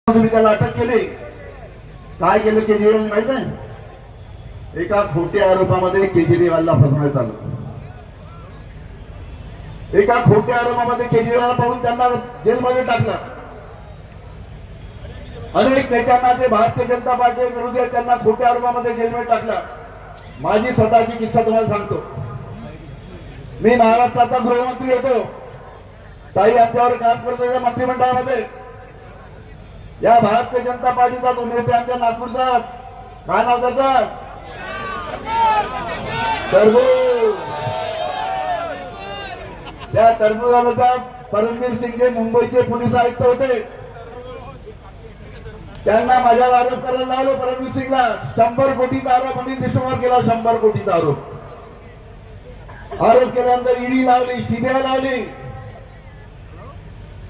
तुम्ही त्याला अटक केली. काय केलं केजरीवाल माहित आहे? एका खोट्या आरोपामध्ये केजरीवालला फसवण्यात आलं. एका खोट्या आरोपामध्ये केजरीवाल पाहून त्यांना जेलमध्ये टाकलं. अनेक नेत्यांना जे भारतीय जनता पार्टी विरोधी आहेत त्यांना खोट्या आरोपामध्ये जेलमध्ये टाकलं. माझी स्वतःची किस्सा तुम्हाला सांगतो. मी महाराष्ट्राचा गृहमंत्री होतो. ताई आमच्यावर काम करतो या मंत्रिमंडळामध्ये. या भारतीय जनता पार्टीचा तो नेते आमच्या नागपूरचा काय नाव त्याचं तरबूज. त्या तरबूजाला परमवीर सिंग मुंबईचे पोलीस आयुक्त होते. त्यांना माझ्यावर आरोप करायला लावलो. परमवीर सिंगला 100 कोटीचा आरोप अनिल देशमुखावर केला. 100 कोटीचा आरोप केल्यानंतर ईडी लावली, सीबीआय लावली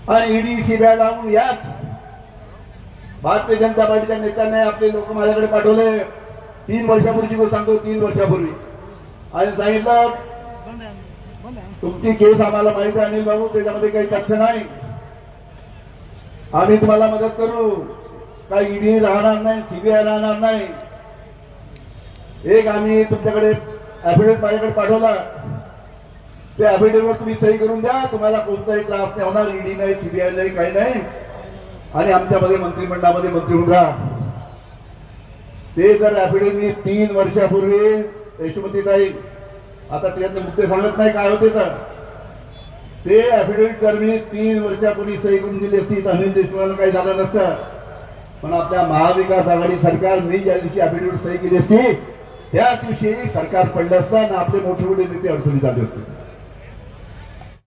आणि ईडी सीबीआय लावून याच भारतीय जनता पार्टीच्या नेत्यांनी आपले लोक माझ्याकडे पाठवले. 3 वर्षापूर्वीची गोष्ट सांगतो. 3 वर्षापूर्वी आणि सांगितलं तुमची केस आम्हाला माहिती आहे अनिल बाबू, त्याच्यामध्ये काही तथ्य नाही, आम्ही तुम्हाला मदत करू. काही ईडी राहणार नाही, सीबीआय राहणार नाही. एक आम्ही तुमच्याकडे ऍफिडेव्हिट माझ्याकडे पाठवला. त्या ऍफिडेव्हिटवर तुम्ही सही करून द्या, तुम्हाला कोणताही त्रास नाही होणार. ईडी नाही, सीबीआय नाही, काही नाही आणि आमच्यामध्ये मंत्रिमंडळामध्ये मंत्री होऊन राहा. ते जर ऍफिडेव्हिट 3 वर्षापूर्वी यशोमतीताई आता त्यातले मुद्दे सांगत नाही काय होते तर ते ऍफिडेव्हिट जर मी 3 वर्षापूर्वी सही करून दिली असती तर अनिल देशमुखांना काही झालं नसतं. पण आपल्या महाविकास आघाडी सरकार मी ज्या दिवशी ऍफिडेव्हिट सही केली असती त्या दिवशी सरकार पडलं असतं आणि आपले मोठे मोठे नेते अडचणीत आले असते.